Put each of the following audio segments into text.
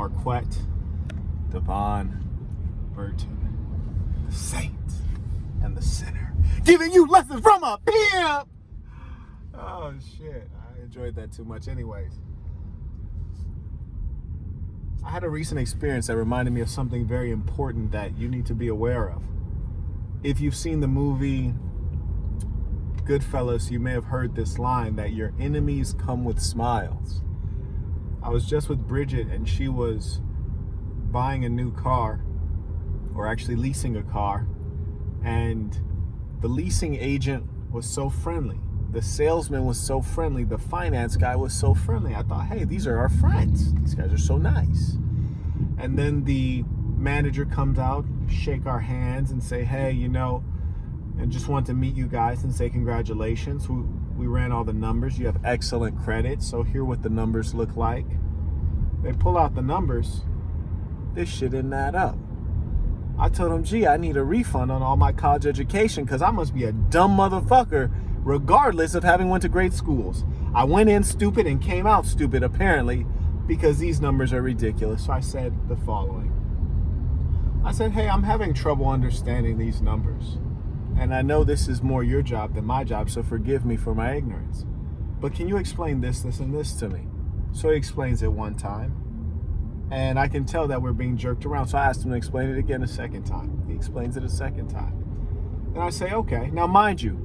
Marquette, Devon, Burton, the saint and the sinner, giving you lessons from a pimp. Oh shit, I enjoyed that too much anyways. I had a recent experience that reminded me of something very important that you need to be aware of. If you've seen the movie Goodfellas, you may have heard this line that your enemies come with smiles. I was just with Bridget and she was buying a new car, or actually leasing a car, and the leasing agent was so friendly. The salesman was so friendly. The finance guy was so friendly. I thought, hey, these are our friends. These guys are so nice. And then the manager comes out, shake our hands and say, hey, and just want to meet you guys and say congratulations. We ran all the numbers. You have excellent credit. So here what the numbers look like. They pull out the numbers. This shit didn't add up. I told them, gee, I need a refund on all my college education because I must be a dumb motherfucker regardless of having went to great schools. I went in stupid and came out stupid apparently because these numbers are ridiculous. So I said the following. I said, hey, I'm having trouble understanding these numbers. And I know this is more your job than my job, so forgive me for my ignorance. But can you explain this, and this to me? So he explains it one time. And I can tell that we're being jerked around. So I asked him to explain it again a second time. He explains it a second time. And I say, okay. Now, mind you,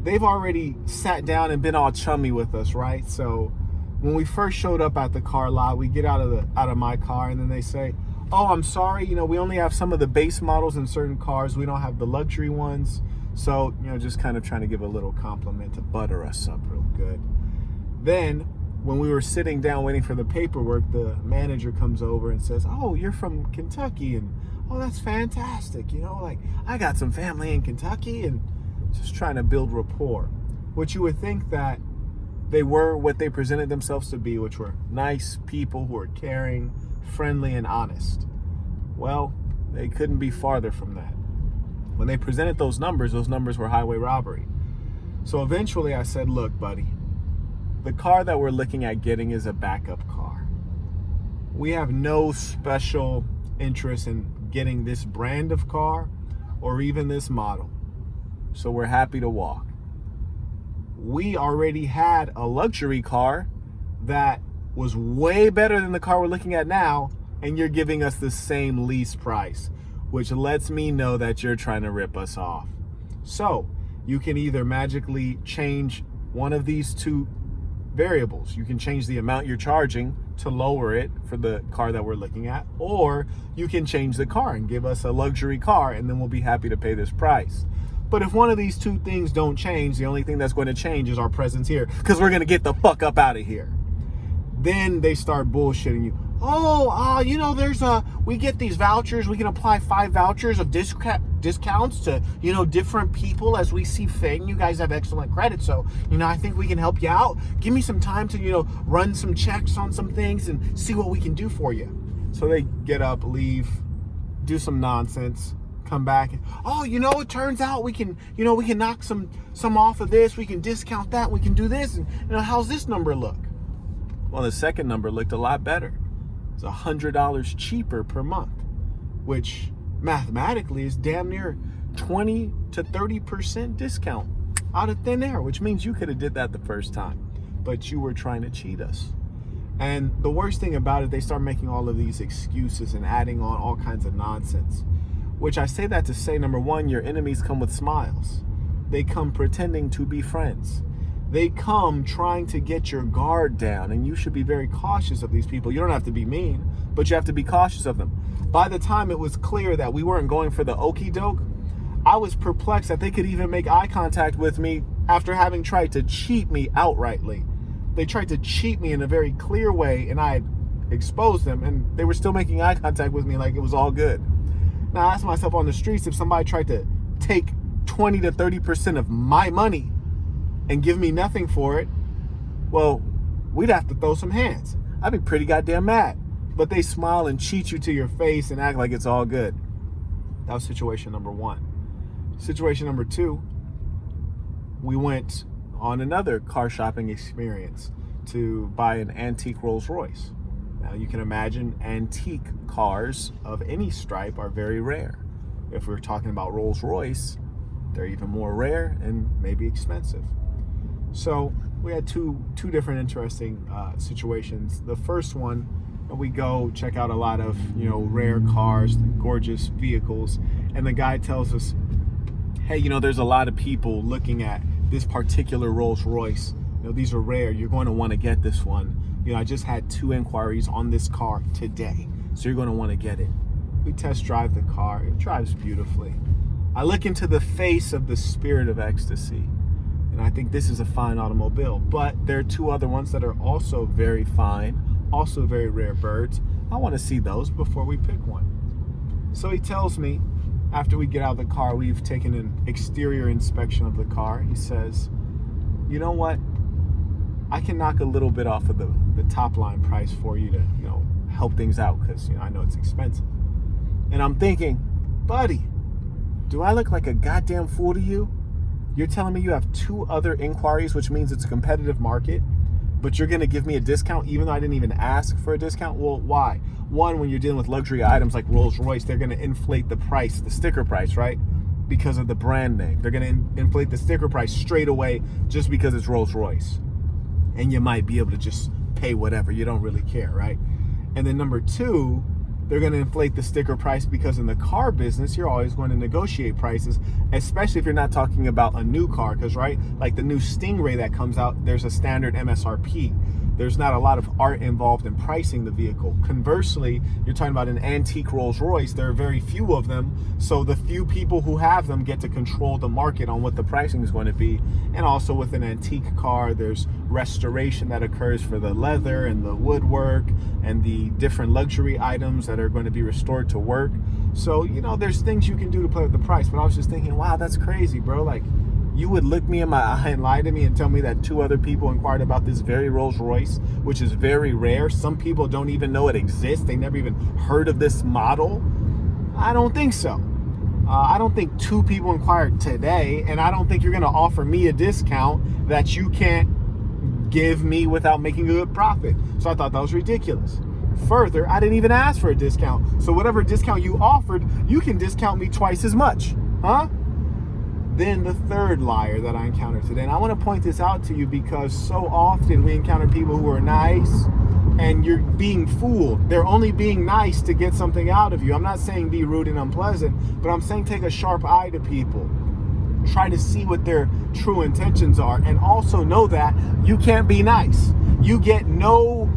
they've already sat down and been all chummy with us, right? So when we first showed up at the car lot, we get out of my car, and then they say, oh, I'm sorry, we only have some of the base models in certain cars. We don't have the luxury ones. So, just kind of trying to give a little compliment to butter us up real good. Then, when we were sitting down waiting for the paperwork, the manager comes over and says, oh, you're from Kentucky. And, oh, that's fantastic. I got some family in Kentucky, and just trying to build rapport. Which you would think that they were what they presented themselves to be, which were nice people who were caring, friendly, and honest. Well, they couldn't be farther from that. When they presented those numbers were highway robbery. So eventually I said, look, buddy, the car that we're looking at getting is a backup car. We have no special interest in getting this brand of car or even this model. So we're happy to walk. We already had a luxury car that was way better than the car we're looking at now, and you're giving us the same lease price, which lets me know that you're trying to rip us off. So you can either magically change one of these two variables. You can change the amount you're charging to lower it for the car that we're looking at, or you can change the car and give us a luxury car, and then we'll be happy to pay this price. But if one of these two things don't change, the only thing that's going to change is our presence here, because we're going to get the fuck up out of here. Then they start bullshitting you. We get these vouchers. We can apply 5 vouchers of discounts to, different people as we see fit. And you guys have excellent credit. So, I think we can help you out. Give me some time to, run some checks on some things and see what we can do for you. So they get up, leave, do some nonsense, come back. And, it turns out we can knock some off of this. We can discount that. We can do this. And, how's this number look? Well, the second number looked a lot better. It's $100 cheaper per month, which mathematically is damn near 20 to 30% discount out of thin air, which means you could have did that the first time, but you were trying to cheat us. And the worst thing about it, they start making all of these excuses and adding on all kinds of nonsense, which I say that to say, number one, your enemies come with smiles. They come pretending to be friends. They come trying to get your guard down, and you should be very cautious of these people. You don't have to be mean, but you have to be cautious of them. By the time it was clear that we weren't going for the okie doke, I was perplexed that they could even make eye contact with me after having tried to cheat me outrightly. They tried to cheat me in a very clear way, and I had exposed them, and they were still making eye contact with me like it was all good. Now I asked myself on the streets, if somebody tried to take 20 to 30% of my money and give me nothing for it, well, we'd have to throw some hands. I'd be pretty goddamn mad. But they smile and cheat you to your face and act like it's all good. That was situation number one. Situation number two, we went on another car shopping experience to buy an antique Rolls Royce. Now you can imagine antique cars of any stripe are very rare. If we're talking about Rolls Royce, they're even more rare and maybe expensive. So we had two different interesting situations. The first one, we go check out a lot of rare cars, gorgeous vehicles, and the guy tells us, hey, there's a lot of people looking at this particular Rolls Royce. These are rare. You're going to want to get this one. I just had 2 inquiries on this car today, so you're going to want to get it. We test drive the car. It drives beautifully. I look into the face of the Spirit of Ecstasy, and I think this is a fine automobile. But there are 2 other ones that are also very fine, also very rare birds. I want to see those before we pick one. So he tells me, after we get out of the car, we've taken an exterior inspection of the car. He says, you know what? I can knock a little bit off of the top line price for you to, help things out, because, I know it's expensive. And I'm thinking, buddy, do I look like a goddamn fool to you? You're telling me you have 2 other inquiries, which means it's a competitive market, but you're going to give me a discount even though I didn't even ask for a discount? Well, why? One, when you're dealing with luxury items like Rolls Royce, they're going to inflate the price, the sticker price, right? Because of the brand name. They're going to inflate the sticker price straight away just because it's Rolls Royce. And you might be able to just pay whatever. You don't really care, right? And then number 2, they're going to inflate the sticker price because in the car business, you're always going to negotiate prices, especially if you're not talking about a new car. Because, right, like the new Stingray that comes out, there's a standard MSRP. There's not a lot of art involved in pricing the vehicle. Conversely, you're talking about an antique Rolls Royce. There are very few of them. So the few people who have them get to control the market on what the pricing is going to be. And also with an antique car, there's restoration that occurs for the leather and the woodwork and the different luxury items that are going to be restored to work. So, there's things you can do to play with the price. But I was just thinking, wow, that's crazy, bro. Like, you would look me in my eye and lie to me and tell me that 2 other people inquired about this very Rolls Royce, which is very rare. Some people don't even know it exists. They never even heard of this model. I don't think so. I don't think 2 people inquired today, and I don't think you're going to offer me a discount that you can't give me without making a good profit. So I thought that was ridiculous. Further, I didn't even ask for a discount. So whatever discount you offered, you can discount me twice as much. Huh? Then the third liar that I encountered today, and I want to point this out to you because so often we encounter people who are nice and you're being fooled. They're only being nice to get something out of you. I'm not saying be rude and unpleasant, but I'm saying take a sharp eye to people. Try to see what their true intentions are, and also know that you can't be nice. You get no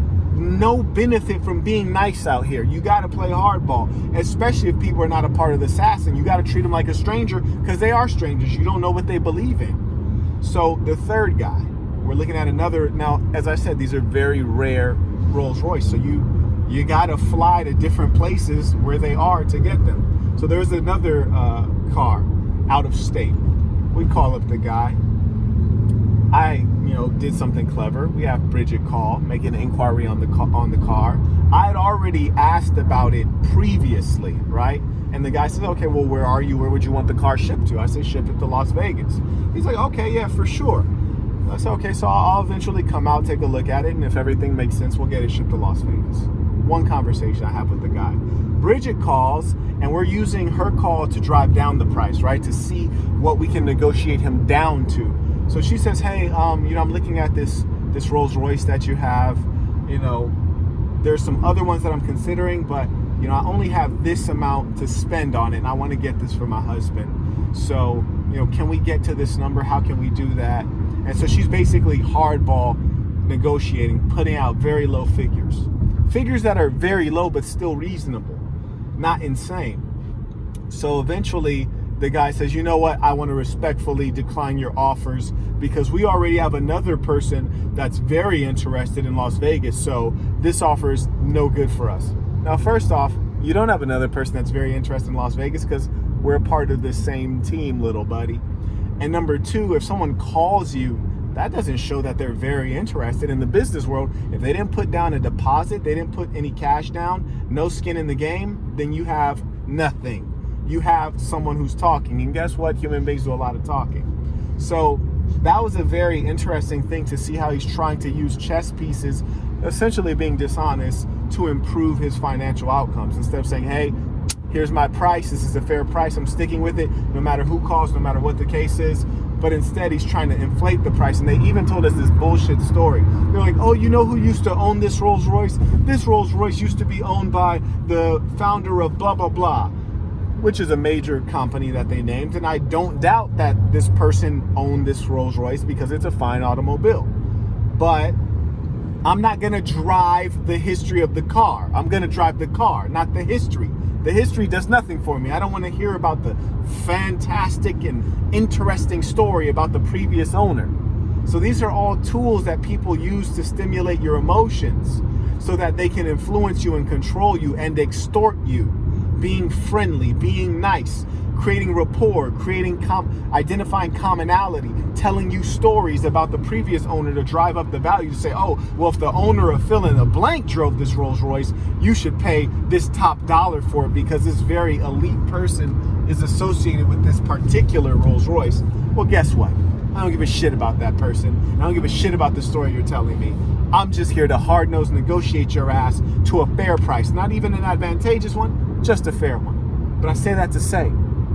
benefit from being nice out here. You got to play hardball, especially if people are not a part of the assassin. You got to treat them like a stranger because they are strangers. You don't know what they believe in. So the third guy, we're looking at another. Now, as I said, these are very rare Rolls Royce. So you got to fly to different places where they are to get them. So there's another car out of state. We call up the guy. I, did something clever. We have Bridget call, make an inquiry on the car. I had already asked about it previously, right? And the guy said, okay, well, where are you? Where would you want the car shipped to? I said, ship it to Las Vegas. He's like, okay, yeah, for sure. I said, okay, so I'll eventually come out, take a look at it, and if everything makes sense, we'll get it shipped to Las Vegas. One conversation I have with the guy. Bridget calls, and we're using her call to drive down the price, right? To see what we can negotiate him down to. So she says, hey, I'm looking at this Rolls Royce that you have. There's some other ones that I'm considering, but, I only have this amount to spend on it, and I want to get this for my husband. So, can we get to this number? How can we do that? And so she's basically hardball negotiating, putting out very low figures. Figures that are very low, but still reasonable, not insane. So eventually, the guy says, you know what, I want to respectfully decline your offers because we already have another person that's very interested in Las Vegas, so this offer is no good for us. Now, first off, you don't have another person that's very interested in Las Vegas because we're a part of the same team, little buddy. And number 2, if someone calls you, that doesn't show that they're very interested. In the business world, if they didn't put down a deposit, they didn't put any cash down, no skin in the game, then you have nothing. You have someone who's talking, and guess what? Human beings do a lot of talking. So that was a very interesting thing to see how he's trying to use chess pieces essentially being dishonest to improve his financial outcomes. Instead of saying, hey, here's my price, this is a fair price, I'm sticking with it, no matter who calls, no matter what the case is. But instead, he's trying to inflate the price. And they even told us this bullshit story. They're like, oh, you know who used to own this Rolls Royce? This Rolls Royce used to be owned by the founder of blah, blah, blah, which is a major company that they named. And I don't doubt that this person owned this Rolls Royce because it's a fine automobile. But I'm not going to drive the history of the car. I'm going to drive the car, not the history. The history does nothing for me. I don't want to hear about the fantastic and interesting story about the previous owner. So these are all tools that people use to stimulate your emotions so that they can influence you and control you and extort you. Being friendly, being nice, creating rapport, identifying commonality, telling you stories about the previous owner to drive up the value, to say, oh, well, if the owner of fill in the blank drove this Rolls Royce, you should pay this top dollar for it because this very elite person is associated with this particular Rolls Royce. Well, guess what? I don't give a shit about that person. I don't give a shit about the story you're telling me. I'm just here to hard-nosed negotiate your ass to a fair price, not even an advantageous one, just a fair one. But I say that to say,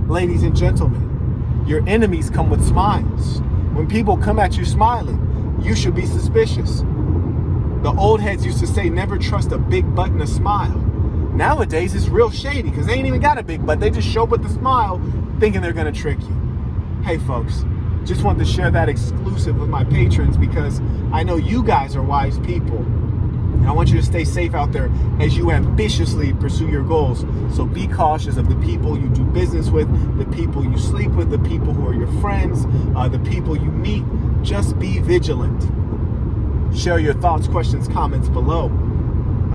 ladies and gentlemen, your enemies come with smiles. When people come at you smiling, you should be suspicious. The old heads used to say, never trust a big butt and a smile. Nowadays, it's real shady because they ain't even got a big butt. They just show up with a smile thinking they're going to trick you. Hey, folks, just wanted to share that exclusive with my patrons because I know you guys are wise people. And I want you to stay safe out there as you ambitiously pursue your goals. So be cautious of the people you do business with, the people you sleep with, the people who are your friends, the people you meet. Just be vigilant. Share your thoughts, questions, comments below.